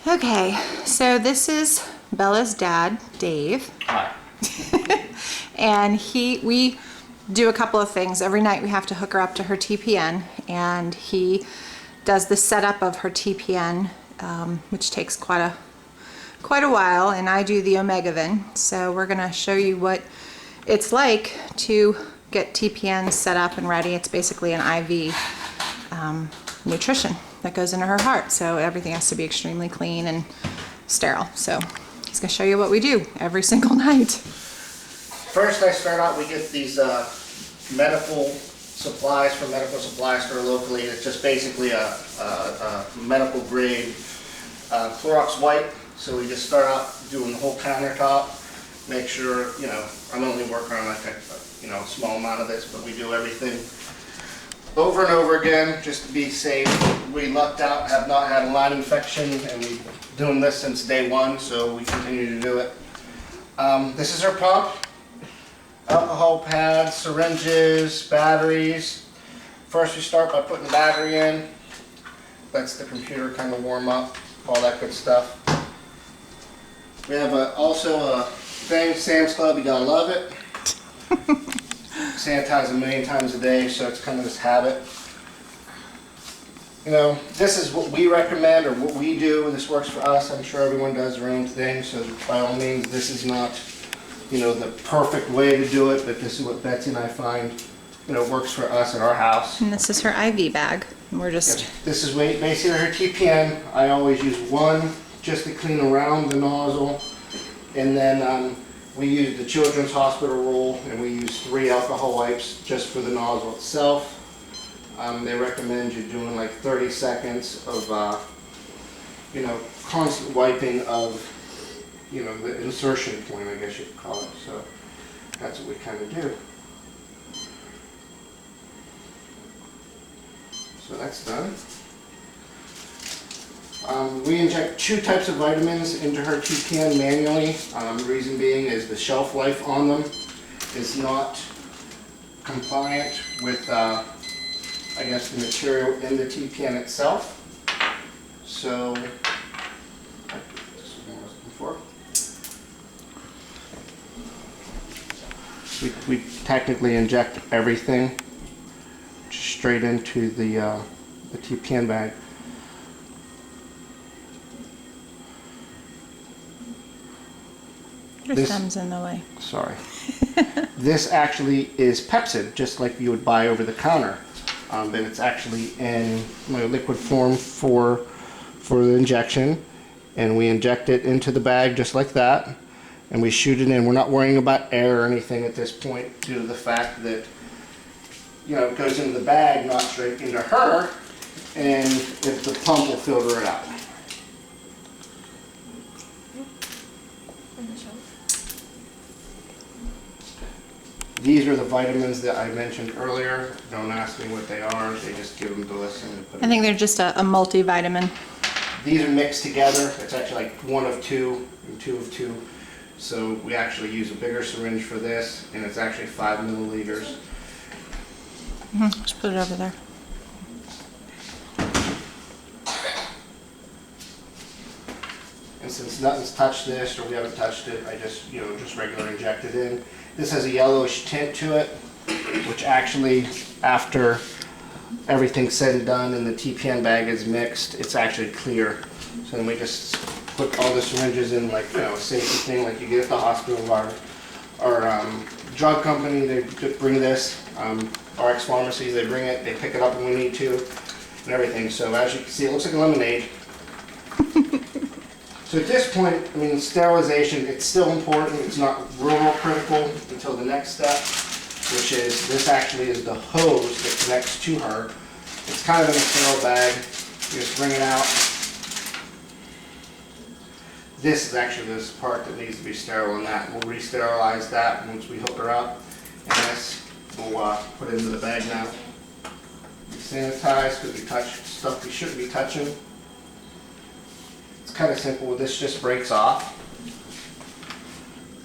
Okay, so this is Bella's dad, Dave. Hi. And we do a couple of things. Every night we have to hook her up to her TPN, and he does the setup of her TPN, which takes quite a while, and I do the Omegavin. So we're gonna show you what it's like to get TPN set up and ready. It's basically an IV nutrition that goes into her heart, so everything has to be extremely clean and sterile. So he's gonna show you what we do every single night. First, I start out, we get these medical supplies from medical supply store locally. It's just basically a medical grade Clorox wipe. So we just start out doing the whole countertop. Make sure, you know, I'm only working on like a small amount of this, but we do everything over and over again just to be safe. We lucked out, have not had a line infection, and we've been doing this since day one, so we continue to do it. This is our pump. Alcohol pads, syringes, batteries. First we start by putting the battery in. Lets the computer kind of warm up, all that good stuff. We have also a thing, Sam's Club, you gotta love it. Sanitize a million times a day, so it's kind of this habit. You know, this is what we recommend or what we do. This works for us. I'm sure everyone does their own thing, so by all means, this is not, you know, the perfect way to do it, but this is what Betsy and I find, you know, works for us at our house. And this is her IV bag. We're just... This is basically her TPN. I always use one just to clean around the nozzle, and then we use the Children's Hospital rule, and we use 3 alcohol wipes just for the nozzle itself. They recommend you doing like 30 seconds of, you know, constant wiping of, you know, the insertion point, I guess you could call it. So that's what we kind of do. So that's done. We inject 2 types of vitamins into her TPN manually. The reason being is the shelf life on them is not compliant with, I guess, the material in the TPN itself. So, this is what I was looking for. We technically inject everything straight into the TPN bag. Your thumb's in the way. Sorry. This actually is Pepsid, just like you would buy over the counter. But it's actually in liquid form for the injection. And we inject it into the bag just like that. And we shoot it in. We're not worrying about air or anything at this point due to the fact that, you know, it goes into the bag, not straight into her. And if the pump will filter it out. These are the vitamins that I mentioned earlier. Don't ask me what they are. They just give them to listen. I think they're just a multivitamin. These are mixed together. It's actually like 1 of 2 and 2 of 2. So we actually use a bigger syringe for this, and it's actually 5 milliliters. Just put it over there. And since nothing's touched this, or we haven't touched it, I just, you know, just regular inject it in. This has a yellowish tint to it, which actually, after everything's said and done and the TPN bag is mixed, it's actually clear. So then we just put all the syringes in like, you know, a safety thing like you get at the hospital. Our drug company, they bring this. RX pharmacies, they bring it, they pick it up when we need to, and everything. So as you can see, it looks like a lemonade. So at this point, I mean, sterilization, it's still important. It's not real critical until the next step, which is this actually is the hose that connects to her. It's kind of in a sterile bag. You just bring it out. This is actually this part that needs to be sterile in that. We'll re-sterilize that once we hook her up. And this we'll put it into the bag now. We sanitize because we touch stuff we shouldn't be touching. It's kind of simple. This just breaks off.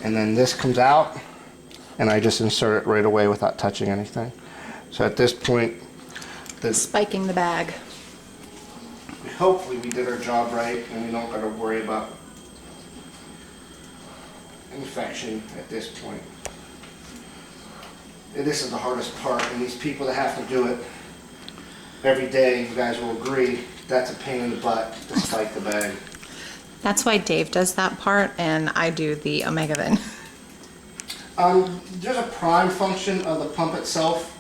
And then this comes out, and I just insert it right away without touching anything. So at this point, Spiking the bag. we hopefully we did our job right and we don't got to worry about infection at this point. And this is the hardest part, and these people that have to do it every day, you guys will agree, that's a pain in the butt to spike the bag. That's why Dave does that part and I do the Omegavin. There's a prime function of the pump itself.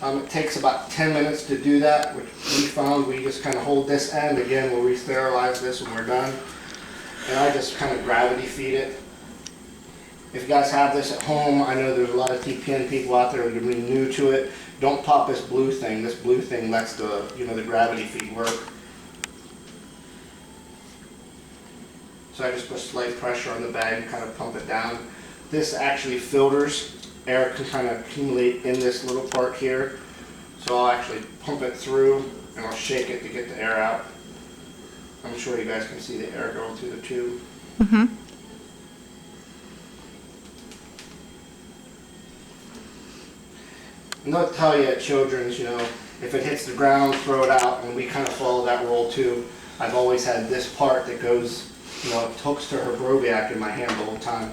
It takes about 10 minutes to do that, which we found we just kind of hold this end. Again, we'll re-sterilize this when we're done. And I just kind of gravity feed it. If you guys have this at home, I know there's a lot of TPN people out there that are really new to it. Don't pop this blue thing. This blue thing lets the, the gravity feed work. So I just put slight pressure on the bag and kind of pump it down. This actually filters. Air can kind of accumulate in this little part here. So I'll actually pump it through and I'll shake it to get the air out. I'm sure you guys can see the air going through the tube. Mm-hmm. And they'll tell you at Children's, if it hits the ground, throw it out, and we kind of follow that rule too. I've always had this part that goes, it hooks to her Brobiac in my hand the whole time.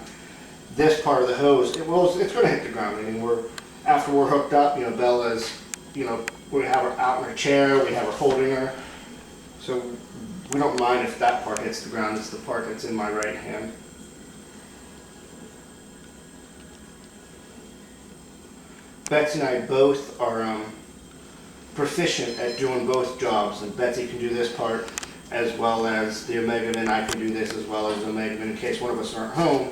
This part of the hose, it's going to hit the ground. I mean, after we're hooked up, Bella's, we have her out in her chair, we have her holding her. So we don't mind if that part hits the ground. It's the part that's in my right hand. Betsy and I both are proficient at doing both jobs. And Betsy can do this part as well as the Omegavin. I can do this as well as the Omegavin in case one of us aren't home.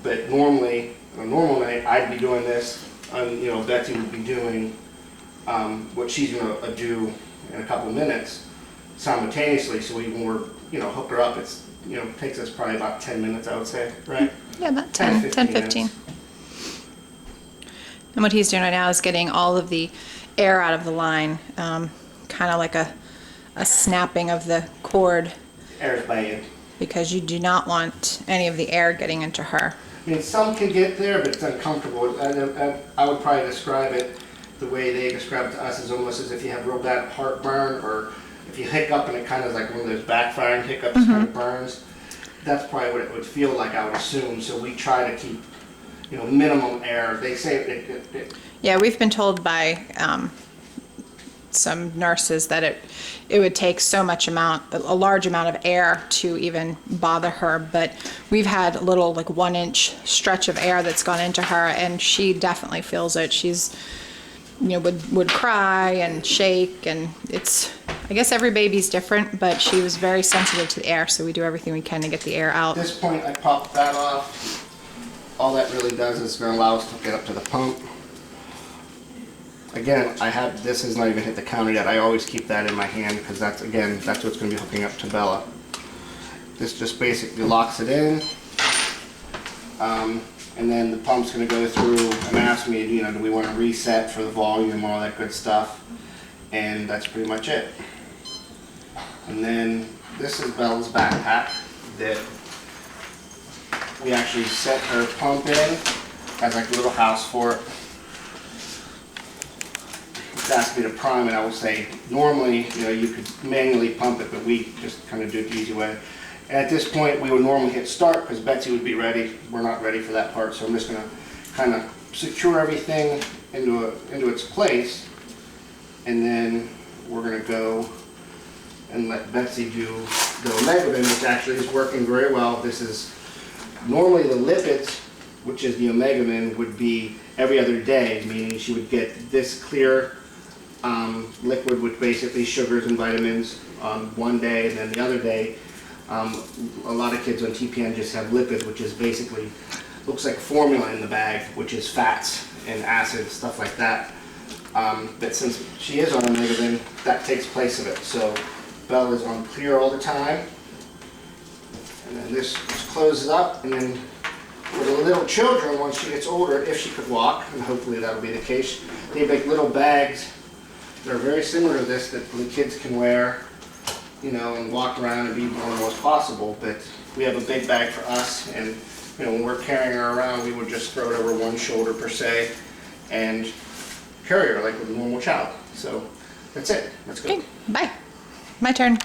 But normally, on a normal night, I'd be doing this, and Betsy would be doing what she's going to do in a couple of minutes simultaneously. So when we're, hook her up, it's, takes us probably about 10 minutes, I would say, right? Yeah, about 10, 15. And what he's doing right now is getting all of the air out of the line, kind of like a snapping of the cord. Air's bad. Because you do not want any of the air getting into her. I mean, some can get there, but it's uncomfortable. I would probably describe it the way they describe it to us as almost as if you have real bad heartburn, or if you hiccup and it kind of like one of those backfiring hiccups kind of burns. That's probably what it would feel like, I would assume. So we try to keep, minimum air. They say it. Yeah, we've been told by some nurses that it would take a large amount of air to even bother her, but we've had a little 1 inch stretch of air that's gone into her and she definitely feels it. She's would cry and shake, and I guess every baby's different, but she was very sensitive to the air, so we do everything we can to get the air out. At this point I pop that off. All that really does is going to allow us to get up to the pump. Again, this has not even hit the counter yet. I always keep that in my hand because that's what's going to be hooking up to Bella. This just basically locks it in. And then the pump's going to go through and ask me, do we want to reset for the volume and all that good stuff. And that's pretty much it. And then this is Bella's backpack that we actually set her pump in. Has like a little house for it. Asked me to prime it. I will say normally you could manually pump it, but we just kind of do it the easy way. And at this point we would normally hit start because Betsy would be ready. We're not ready for that part, so I'm just going to kind of secure everything into its place, and then we're going to go and let Betsy do the Omegavin, which actually is working very well. This is normally the lipids, which is the Omegavin, would be every other day, meaning she would get this clear liquid with basically sugars and vitamins on one day, and then the other day a lot of kids on TPN just have lipids, which is basically looks like formula in the bag, which is fats and acids, stuff like that. But since she is on Omegavin, that takes place of it. So Bella's on clear all the time, and then this closes up, and then for the little children, once she gets older, if she could walk, and hopefully that'll be the case, they make little bags that are very similar to this that the kids can wear, and walk around and be normal as possible. But we have a big bag for us, and when we're carrying her around, we would just throw it over one shoulder per se, and carry her like with a normal child. So that's it. Let's go. Okay, bye. My turn.